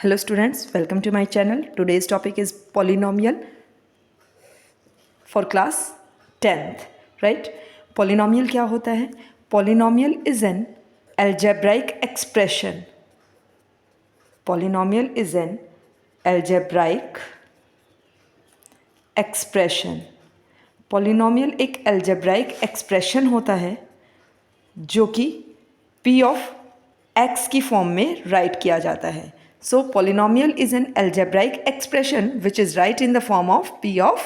Hello students, welcome to my channel. Today's topic is polynomial for class 10th, right? Polynomial क्या होता है? Polynomial is an algebraic expression. Polynomial is an algebraic expression. Polynomial एक algebraic expression होता है जो कि p of x की form में राइट किया जाता है. So polynomial is an algebraic expression which is right in the form of p of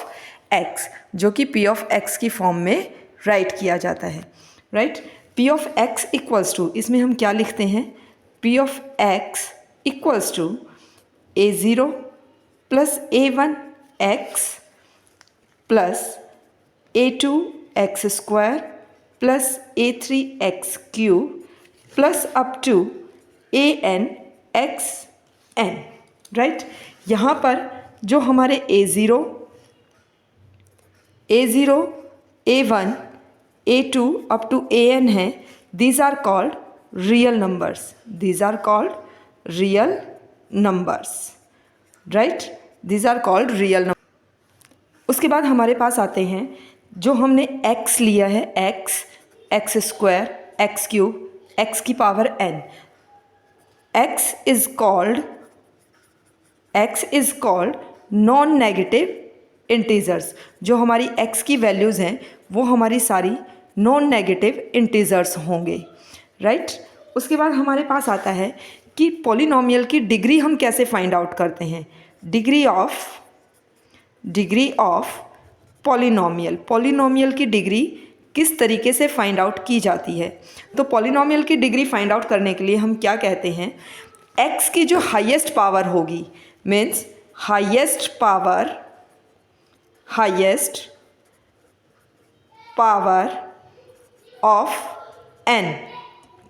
x, जो कि p of x की फॉर्म में राइट किया जाता है, right. p of x equals to, इसमें हम क्या लिखते हैं? p of x equals to a0 plus a1 x plus a2 x square plus a3 x cube plus up to an x n, right. यहाँ पर जो हमारे a0, a1, a2 up to an है, these are called real numbers. These are called real numbers, right. These are called real number. उसके बाद हमारे पास आते हैं जो हमने x लिया है, x square, x cube, x की power n. x is called non negative integers. जो हमारी x की वैल्यूज़ हैं वो हमारी सारी नॉन नेगेटिव इंटीजर्स होंगे, राइट. उसके बाद हमारे पास आता है कि पॉलिनोमियल की डिग्री हम कैसे फाइंड आउट करते हैं. डिग्री ऑफ पॉलिनोमियल की डिग्री किस तरीके से फाइंड आउट की जाती है. तो पॉलिनोमियल की डिग्री फाइंड आउट करने के लिए हम क्या कहते हैं, x की जो हाईएस्ट पावर होगी, means highest power of n,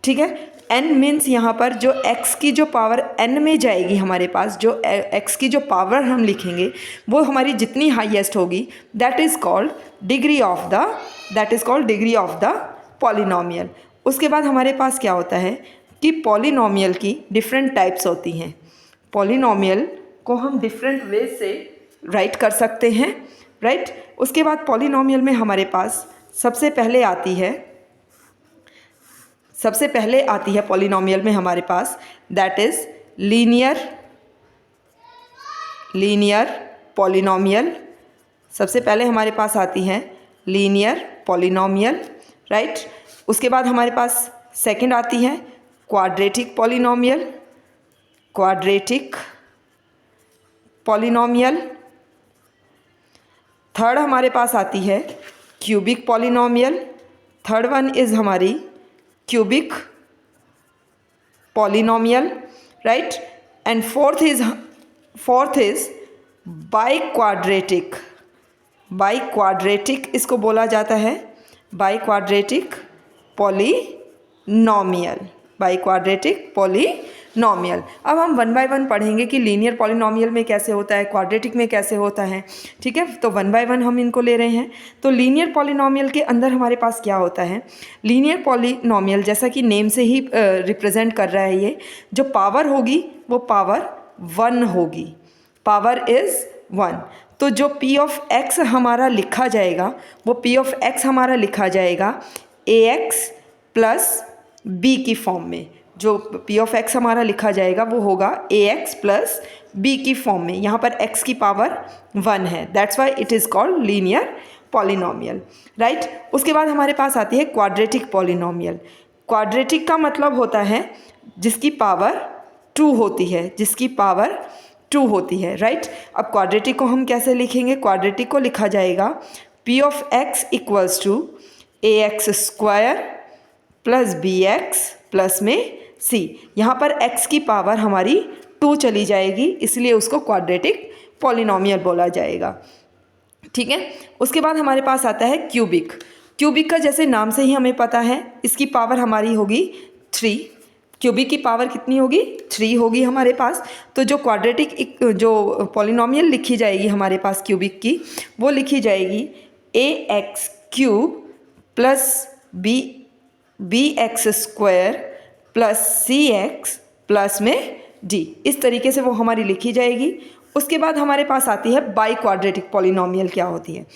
ठीक है. n मीन्स यहाँ पर जो x की जो पावर n में जाएगी हमारे पास, जो x की जो पावर हम लिखेंगे वो हमारी जितनी हाईएस्ट होगी, that is called degree of the polynomial. उसके बाद हमारे पास क्या होता है कि पॉलिनोमियल की डिफरेंट टाइप्स होती हैं. पॉलिनोमियल को हम डिफरेंट वे से राइट कर सकते हैं, राइट. उसके बाद पॉलिनोमियल में हमारे पास सबसे पहले आती है पॉलिनोमियल में हमारे पास, दैट इज़ लीनियर पॉलिनोमियल. सबसे पहले हमारे पास आती है लीनियर पॉलिनोमियल, राइट. उसके बाद हमारे पास सेकंड आती है क्वाड्रेटिक पॉलिनोमियल. थर्ड हमारे पास आती है cubic polynomial. Third one is हमारी cubic polynomial, right. And fourth is biquadratic इसको बोला जाता है, बाइक्वाड्रेटिक पॉलिनोमियल. अब हम वन बाय वन पढ़ेंगे कि लीनियर पॉलिनोमियल में कैसे होता है, क्वाड्रेटिक में कैसे होता है, ठीक है. तो वन बाय वन हम इनको ले रहे हैं. तो लीनियर पॉलिनोमियल के अंदर हमारे पास क्या होता है, लीनियर पॉलिनोमियल जैसा कि नेम से ही रिप्रेजेंट कर रहा है, ये जो पावर होगी वो पावर 1 होगी, पावर इज़ 1. तो जो p ऑफ x हमारा लिखा जाएगा वो p ऑफ x हमारा लिखा जाएगा ax प्लस b की फॉर्म में. जो p ऑफ x हमारा लिखा जाएगा वो होगा ax प्लस b की फॉर्म में. यहाँ पर x की पावर 1 है, that's why it is called linear polynomial, right. उसके बाद हमारे पास आती है क्वाड्रेटिक पॉलिनोमियल. क्वाड्रेटिक का मतलब होता है जिसकी पावर 2 होती है, राइट. अब क्वाड्रेटिक को हम कैसे लिखेंगे, क्वाड्रेटिक को लिखा जाएगा p of x equals to ax square plus bx plus में c. यहाँ पर x की पावर हमारी 2 चली जाएगी, इसलिए उसको क्वाड्रेटिक पॉलिनोमियल बोला जाएगा, ठीक है. उसके बाद हमारे पास आता है क्यूबिक का जैसे नाम से ही हमें पता है, इसकी पावर हमारी होगी 3. क्यूबिक की पावर कितनी होगी, 3 होगी हमारे पास. तो जो क्वाड्रेटिक जो पॉलिनोमियल लिखी जाएगी हमारे पास क्यूबिक की, वो लिखी जाएगी ax cube plus bx square plus cx plus में डी। इस तरीके से वो हमारी लिखी जाएगी। उसके बाद हमारे पास आती है बाई क्वाड्रेटिक पॉलिनोमियल क्या होती है।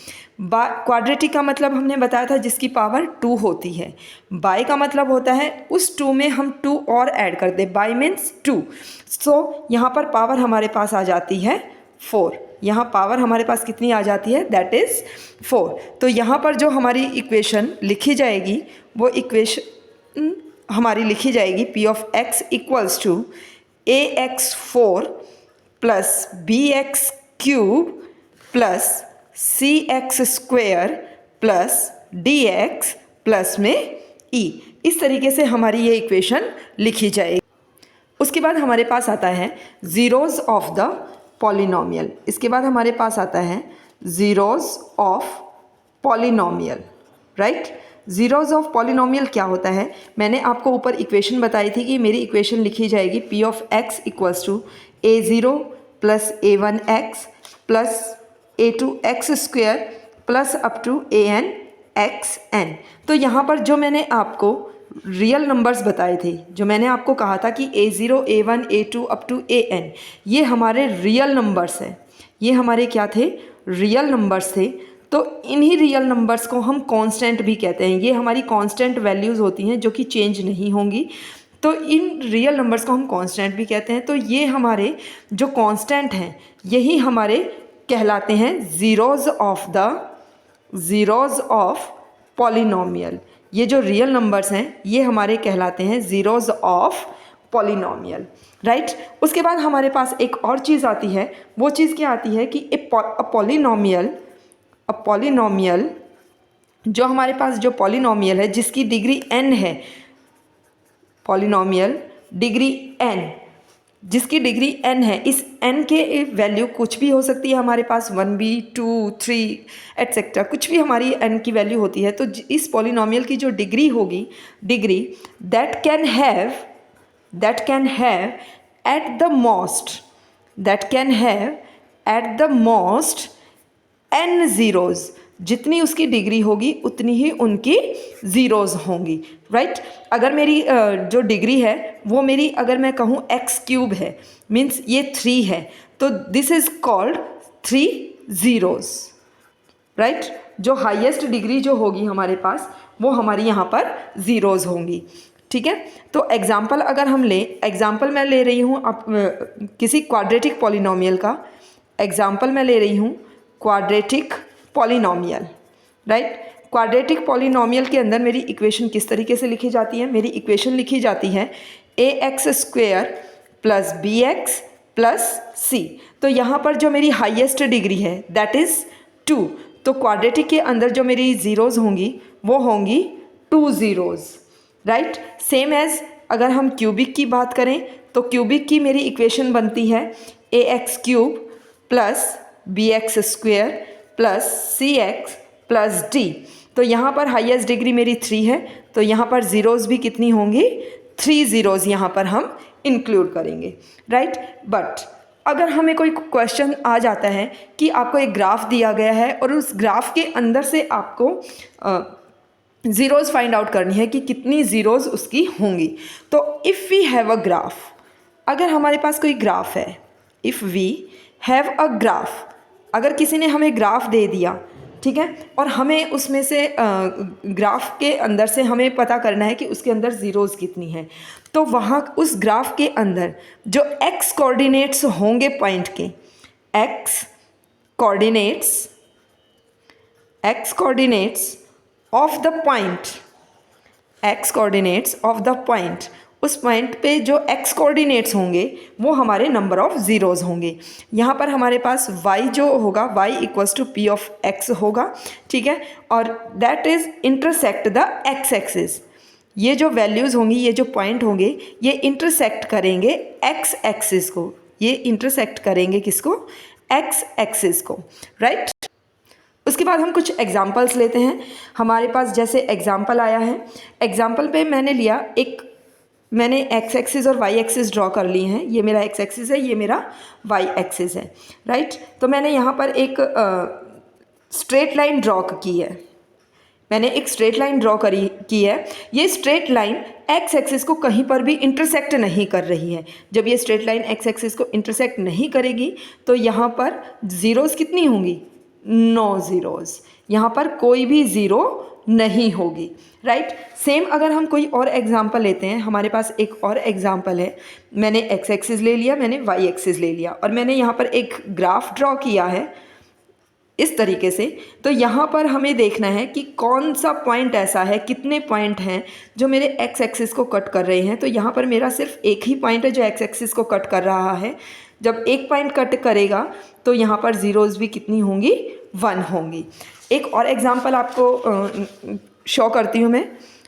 क्वाड्रेटिक का मतलब हमने बताया था जिसकी पावर 2 होती है। बाई का मतलब होता है उस 2 में हम 2 और ऐड कर दें, बाई मीन्स 2। सो यहाँ पर पावर हमारे पास आ जाती है 4। यहाँ पावर हमारे पास कितनी आ जाती है, दैट इज़ 4। तो यहाँ पर जो हमारी इक्वेशन लिखी जाएगी वो इक्वेशन हमारी लिखी जाएगी p of x equals to ax4 plus bx cube plus cx square plus dx plus में e। इस तरीके से हमारी ये इक्वेशन लिखी जाएगी। उसके बाद हमारे पास आता है ज़ीरोज़ ऑफ द पॉलिनोमियल। इसके बाद हमारे पास आता है zeros of polynomial, right. Zeros of polynomial क्या होता है, मैंने आपको ऊपर इक्वेशन बताई थी कि मेरी इक्वेशन लिखी जाएगी p of x equals to a0 plus a1x plus a2x square plus up to an तो यहाँ पर जो मैंने आपको रियल नंबर्स बताए थे, जो मैंने आपको कहा था कि a0 a1 a2 up to an, ये हमारे रियल नंबर्स हैं। ये हमारे क्या थे, रियल नंबर्स थे। तो इन्हीं रियल नंबर्स को हम कांस्टेंट भी कहते हैं। ये हमारी कांस्टेंट वैल्यूज़ होती हैं जो कि चेंज नहीं होंगी। तो इन रियल नंबर्स को हम कांस्टेंट भी कहते हैं। तो ये हमारे जो कांस्टेंट हैं यही हमारे कहलाते हैं ज़ीरोज़ ऑफ पॉलिनोमियल। ये जो रियल नंबर्स हैं ये हमारे कहलाते हैं ज़ीरोज़ ऑफ पॉलिनोमियल, राइट। उसके बाद हमारे पास एक और चीज़ आती है। वो चीज़ क्या आती है कि पॉलिनोमियल जो हमारे पास जो पॉलिनोमियल है जिसकी डिग्री n है, पॉलिनोमियल डिग्री n, जिसकी डिग्री n है, इस n के वैल्यू कुछ भी हो सकती है हमारे पास, 1b 2 3 एट्सेट्रा, कुछ भी हमारी n की वैल्यू होती है। तो इस पॉलिनोमियल की जो डिग्री होगी, degree that can have at the most n zeros. जितनी उसकी डिग्री होगी उतनी ही उनकी ज़ीरोज़ होंगी, राइट। अगर मेरी जो डिग्री है वो मेरी, अगर मैं कहूँ एक्स क्यूब है, मीन्स ये 3 है, तो this is called 3 zeros, right. जो हाईएस्ट डिग्री जो होगी हमारे पास वो हमारी यहाँ पर ज़ीरोज़ होंगी, ठीक है। तो एग्जाम्पल अगर हम लें, एग्जाम्पल मैं ले रही हूँ किसी क्वाड्रेटिक पॉलिनोमियल का एग्जाम्पल मैं ले रही हूँ, quadratic polynomial, right. Quadratic polynomial के अंदर मेरी इक्वेशन किस तरीके से लिखी जाती है, मेरी इक्वेशन लिखी जाती है ax square plus bx plus c। तो यहाँ पर जो मेरी हाईएस्ट डिग्री है दैट इज़ 2। तो क्वाड्रेटिक के अंदर जो मेरी ज़ीरोज़ होंगी वो होंगी 2 ज़ीरोज़, राइट। सेम एज़ अगर हम क्यूबिक की बात करें तो क्यूबिक की मेरी इक्वेशन बनती है ax cube plus bx square plus cx plus d। तो यहाँ पर हाईएस्ट डिग्री मेरी 3 है, तो यहाँ पर ज़ीरोज़ भी कितनी होंगी, 3 ज़ीरोज़ यहाँ पर हम इंक्लूड करेंगे, राइट। बट अगर हमें कोई क्वेश्चन आ जाता है कि आपको एक ग्राफ दिया गया है और उस ग्राफ के अंदर से आपको ज़ीरोज़ फाइंड आउट करनी है कि कितनी ज़ीरोज़ उसकी होंगी। तो if we have a graph, अगर हमारे पास कोई ग्राफ है, if we have a graph, अगर किसी ने हमें ग्राफ दे दिया, ठीक है, और हमें उसमें से ग्राफ के अंदर से हमें पता करना है कि उसके अंदर ज़ीरोज़ कितनी है, तो वहाँ उस ग्राफ के अंदर जो एक्स कोऑर्डिनेट्स होंगे पॉइंट के, x coordinates of the point, उस पॉइंट पे जो एक्स कोऑर्डिनेट्स होंगे वो हमारे नंबर ऑफ़ ज़ीरोज़ होंगे। यहाँ पर हमारे पास y जो होगा, y equals to p of x होगा, ठीक है, और that is intersect the x axis. ये जो वैल्यूज़ होंगी, ये जो पॉइंट होंगे, ये इंटरसेक्ट करेंगे x एक्सिस को, ये इंटरसेक्ट करेंगे किसको, x एक्सिस को, राइट। उसके बाद हम कुछ एग्जाम्पल्स लेते हैं। हमारे पास जैसे एग्जाम्पल आया है, एग्जाम्पल पे मैंने एक्स एक्सिस और वाई एक्सिस ड्रॉ कर ली हैं। ये मेरा एक्स एक्सिस है, ये मेरा वाई एक्सिस है, राइट। तो मैंने यहाँ पर एक स्ट्रेट लाइन ड्रॉ की है, मैंने एक स्ट्रेट लाइन ड्रॉ की है। ये स्ट्रेट लाइन एक्स एक्सिस को कहीं पर भी इंटरसेक्ट नहीं कर रही है। जब ये स्ट्रेट लाइन एक्स एक्सिस को इंटरसेक्ट नहीं करेगी तो यहाँ पर ज़ीरोज़ कितनी होंगी? 9 ज़ीरोज़। यहाँ पर कोई भी ज़ीरो नहीं होगी, राइट। सेम अगर हम कोई और एग्जाम्पल लेते हैं, हमारे पास एक और एग्जाम्पल है। मैंने एक्स एक्सिस ले लिया, मैंने वाई एक्सिस ले लिया और मैंने यहाँ पर एक ग्राफ ड्रॉ किया है इस तरीके से। तो यहाँ पर हमें देखना है कि कौन सा पॉइंट ऐसा है, कितने पॉइंट हैं जो मेरे एक्स एक्सिस को कट कर रहे हैं। तो यहाँ पर मेरा सिर्फ एक ही पॉइंट है जो एक्स एक्सिस को कट कर रहा है। जब एक पॉइंट कट करेगा तो यहाँ पर ज़ीरोज़ भी कितनी होंगी? 1 होंगी। एक और एग्जांपल आपको शो करती हूँ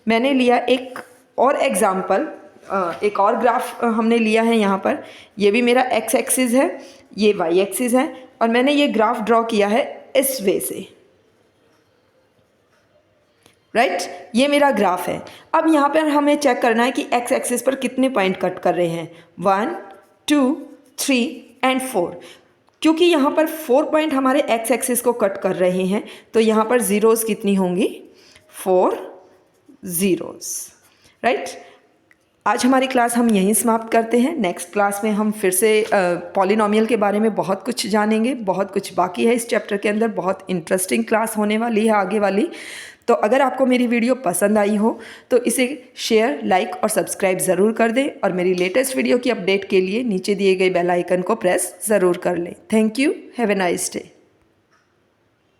मैंने लिया एक और एग्जांपल, एक और ग्राफ हमने लिया है यहाँ पर। ये भी मेरा एक्स एक्सिस है, ये वाई एक्सिस है और मैंने ये ग्राफ ड्रॉ किया है इस वे से, राइट। ये मेरा ग्राफ है। अब यहाँ पर हमें चेक करना है कि एक्स एक्सिस पर कितने पॉइंट कट कर रहे हैं। 1 2 3 एंड 4। क्योंकि यहाँ पर 4 पॉइंट हमारे एक्स एक्सिस को कट कर रहे हैं तो यहाँ पर ज़ीरोज़ कितनी होंगी? 4 ज़ीरोज़, राइट। आज हमारी क्लास हम यहीं समाप्त करते हैं। नेक्स्ट क्लास में हम फिर से पॉलिनॉमियल के बारे में बहुत कुछ जानेंगे। बहुत कुछ बाकी है इस चैप्टर के अंदर, बहुत इंटरेस्टिंग क्लास होने वाली है आगे वाली। तो अगर आपको मेरी वीडियो पसंद आई हो तो इसे शेयर, लाइक और सब्सक्राइब ज़रूर कर दें और मेरी लेटेस्ट वीडियो की अपडेट के लिए नीचे दिए गए बेल आइकन को प्रेस ज़रूर कर लें। Thank you. Have a nice day.